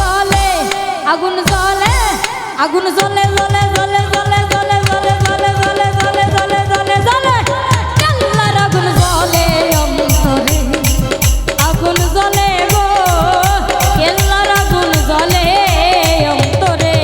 জ্বলে আগুন জ্বলে আগুন জ্বলে জ্বলে জ্বলে জ্বলে জ্বলে জ্বলে জ্বলে জ্বলে জ্বলে জ্বলে জ্বলে জ্বলে কেল্লার আগুন জ্বলে অন্তরে আগুন জ্বলে গো কেল্লার আগুন জ্বলে অন্তরে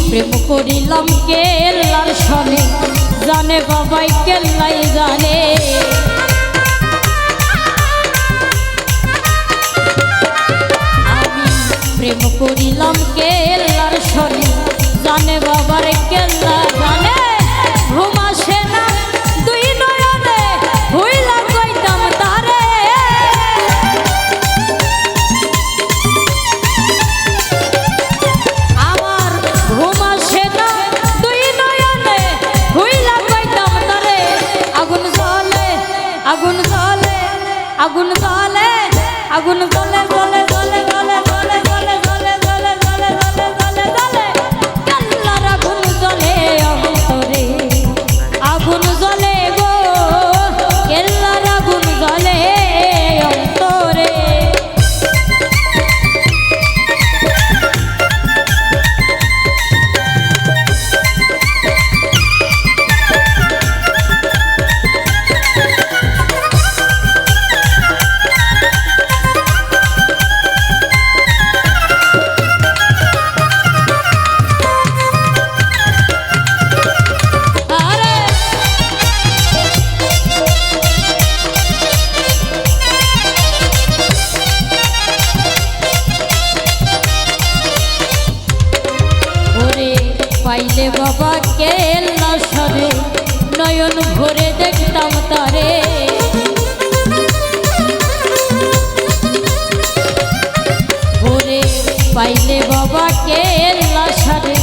প্রেম করিলাম কেল্লার সনে জানে বাবাই কেল্লাই জানে আমি প্রেম করিলাম কেল্লার সনে জানে বাবার কেল্লা জানে ঘুম আসে না দুই নয়নে হইলা কইতাম তারে আগুন জ্বলে আগুন জ্বলে আগুন জ্বলে জ্বলে জ্বলে জ্বলে জ্বলে জ্বলে জ্বলে জ্বলে জ্বলে জ্বলে জ্বলে জ্বলে কেল্লার আগুন জ্বলে অন্তরে আগুন জ্বলে গো কেল্লার আগুন জ্বলে অন্তরে পাইলে বাবা কেল্লা সরে নয়ন ভরে দেখতাম তারে ভরে পাইলে বাবা কেল্লা সরে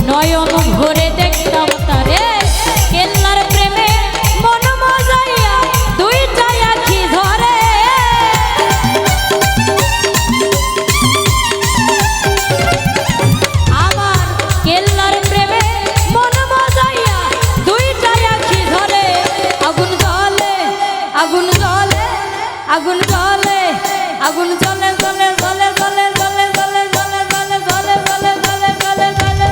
নয়ন ভরে দেখতাম তারে কেল্লার প্রেমে মন মজাইয়া দুইটা আখি ধরে আমার কেল্লার আগুন জ্বলে আগুন জ্বলে আগুন জ্বলে জ্বলে জ্বলে জ্বলে জ্বলে জ্বলে জ্বলে জ্বলে জ্বলে জ্বলে জ্বলে জ্বলে জ্বলে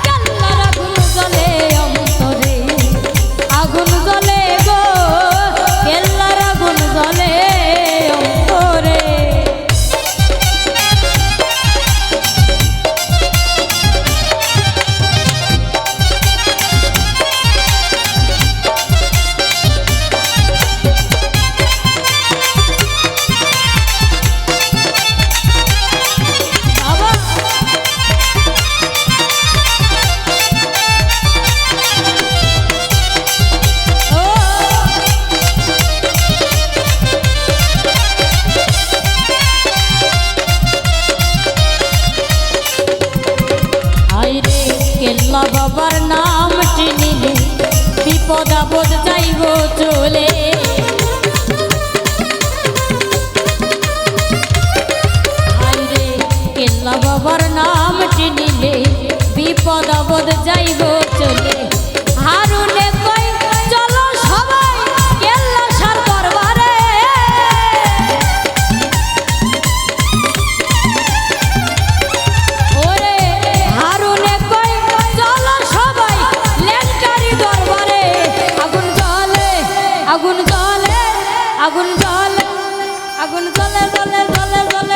কেল্লার আগুন জ্বলে অন্তরে আগুন জ্বলে গো কেল্লার আগুন জ্বলে অন্তরে কেল্লা বাবার নামটি নিলে বিপদ আপদ যাইব চলে আইরে কেল্লা বাবার নামটি নিলে বিপদ আপদ যাইব চলে হারুনে কই চলো সবাই কেল্লা সার দরবারে ওরে হারুনে কই চলো সবাই লেনকারি দরবারে আগুন জ্বলে আগুন জ্বলে আগুন জ্বলে আগুন জ্বলে জ্বলে জ্বলে জ্বলে